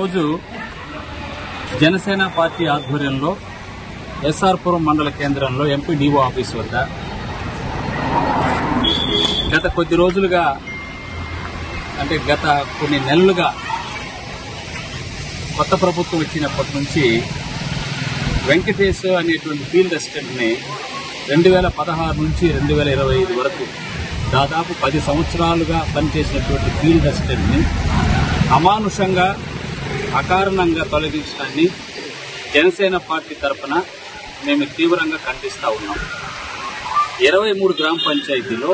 ఈరోజు జనసేన పార్టీ ఆధ్వర్యంలో ఎస్ఆర్పురం మండల కేంద్రంలో ఎంపీడీఓ ఆఫీస్ వద్ద గత కొద్ది రోజులుగా గత కొన్ని నెలలుగా కొత్త ప్రభుత్వం వచ్చినప్పటి నుంచి వెంకటేశ్ అనేటువంటి ఫీల్డ్ అసిస్టెంట్ని 2016 నుంచి 2025 వరకు దాదాపు 10 సంవత్సరాలుగా పనిచేసినటువంటి ఫీల్డ్ అసిస్టెంట్ని అమానుషంగా అకారణంగా తొలగించడాన్ని జనసేన పార్టీ తరఫున మేము తీవ్రంగా ఖండిస్తూ ఉన్నాం. 23 గ్రామ పంచాయతీలో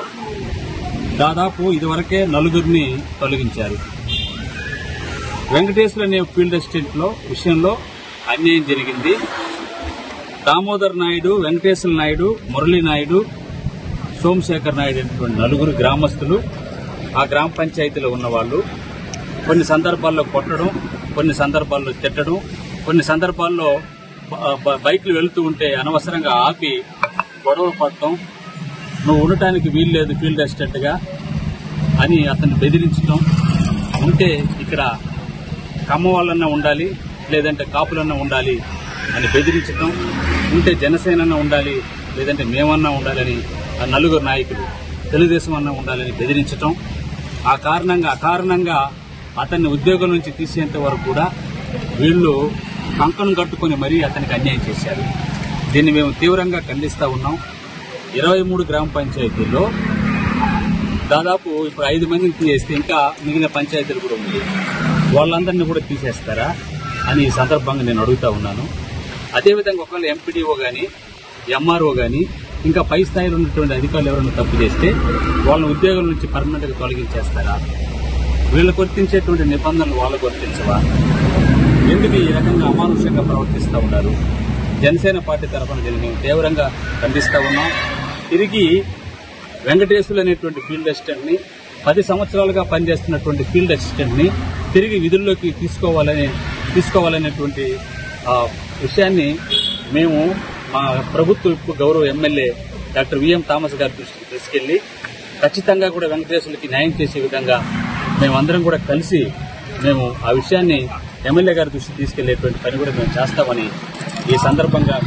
దాదాపు ఇదివరకే 4 తొలగించారు. వెంకటేశ్వర అనే ఫీల్డ్ అసిస్టెంట్ విషయంలో అన్యాయం జరిగింది. దామోదర్ నాయుడు, వెంకటేశ్వర నాయుడు, మురళీ నాయుడు, సోమశేఖర్ నాయుడు అనేటువంటి 4 గ్రామస్తులు ఆ గ్రామ పంచాయతీలో ఉన్నవాళ్ళు కొన్ని సందర్భాల్లో కొట్టడం, కొన్ని సందర్భాల్లో తిట్టడం, కొన్ని సందర్భాల్లో బైకులు వెళుతూ ఉంటే అనవసరంగా ఆపి గొడవలు పడటం, నువ్వు ఉండటానికి వీలు లేదు ఫీల్డ్ అసిస్టెంట్గా అని అతన్ని బెదిరించడం, ఉంటే ఇక్కడ కమ్మ వాళ్ళన్నా ఉండాలి లేదంటే కాపులన్నా ఉండాలి అని బెదిరించడం, ఉంటే జనసేన ఉండాలి లేదంటే మేమన్నా ఉండాలని ఆ 4 నాయకులు తెలుగుదేశం అన్నా ఉండాలని బెదిరించడం, అకారణంగా అతన్ని ఉద్యోగం నుంచి తీసేంత వరకు కూడా వీళ్ళు కంకణం కట్టుకుని మరీ అతనికి అన్యాయం చేశారు. దీన్ని మేము తీవ్రంగా ఖండిస్తూ ఉన్నాం. 23 గ్రామ పంచాయతీల్లో దాదాపు ఇప్పుడు 5 మందిని తీసేస్తే ఇంకా మిగిలిన పంచాయతీలు కూడా ఉంది, వాళ్ళందరినీ కూడా తీసేస్తారా అని ఈ సందర్భంగా నేను అడుగుతా ఉన్నాను. అదేవిధంగా ఒకవేళ ఎంపీడీఓ కానీ ఎంఆర్ఓ కానీ ఇంకా పై స్థాయిలో ఉన్నటువంటి అధికారులు ఎవరైనా తప్పు చేస్తే వాళ్ళని ఉద్యోగం నుంచి పర్మనెంట్గా తొలగించేస్తారా? వీళ్ళకు వర్తించేటువంటి నిబంధనలు వాళ్ళకు వర్తించవా? ఎందుకు ఈ రకంగా అమానుషంగా ప్రవర్తిస్తూ ఉన్నారు? జనసేన పార్టీ తరఫున దీన్ని మేము తీవ్రంగా ఖండిస్తూ ఉన్నాం. తిరిగి వెంకటేశ్వరులు అనేటువంటి ఫీల్డ్ అసిస్టెంట్ని 10 సంవత్సరాలుగా పనిచేస్తున్నటువంటి ఫీల్డ్ అసిస్టెంట్ని తిరిగి విధుల్లోకి తీసుకోవాలనేటువంటి విషయాన్ని మేము మా ప్రభుత్వ గౌరవ ఎమ్మెల్యే డాక్టర్ విఎం థామస్ గారి దృష్టికి తీసుకెళ్లి ఖచ్చితంగా కూడా వెంకటేశ్వరులకి న్యాయం చేసే విధంగా మేమందరం కూడా కలిసి మేము ఆ విషయాన్ని ఎమ్మెల్యే గారి దృష్టికి తీసుకెళ్లేటువంటి పని కూడా మేము చేస్తామని ఈ సందర్భంగా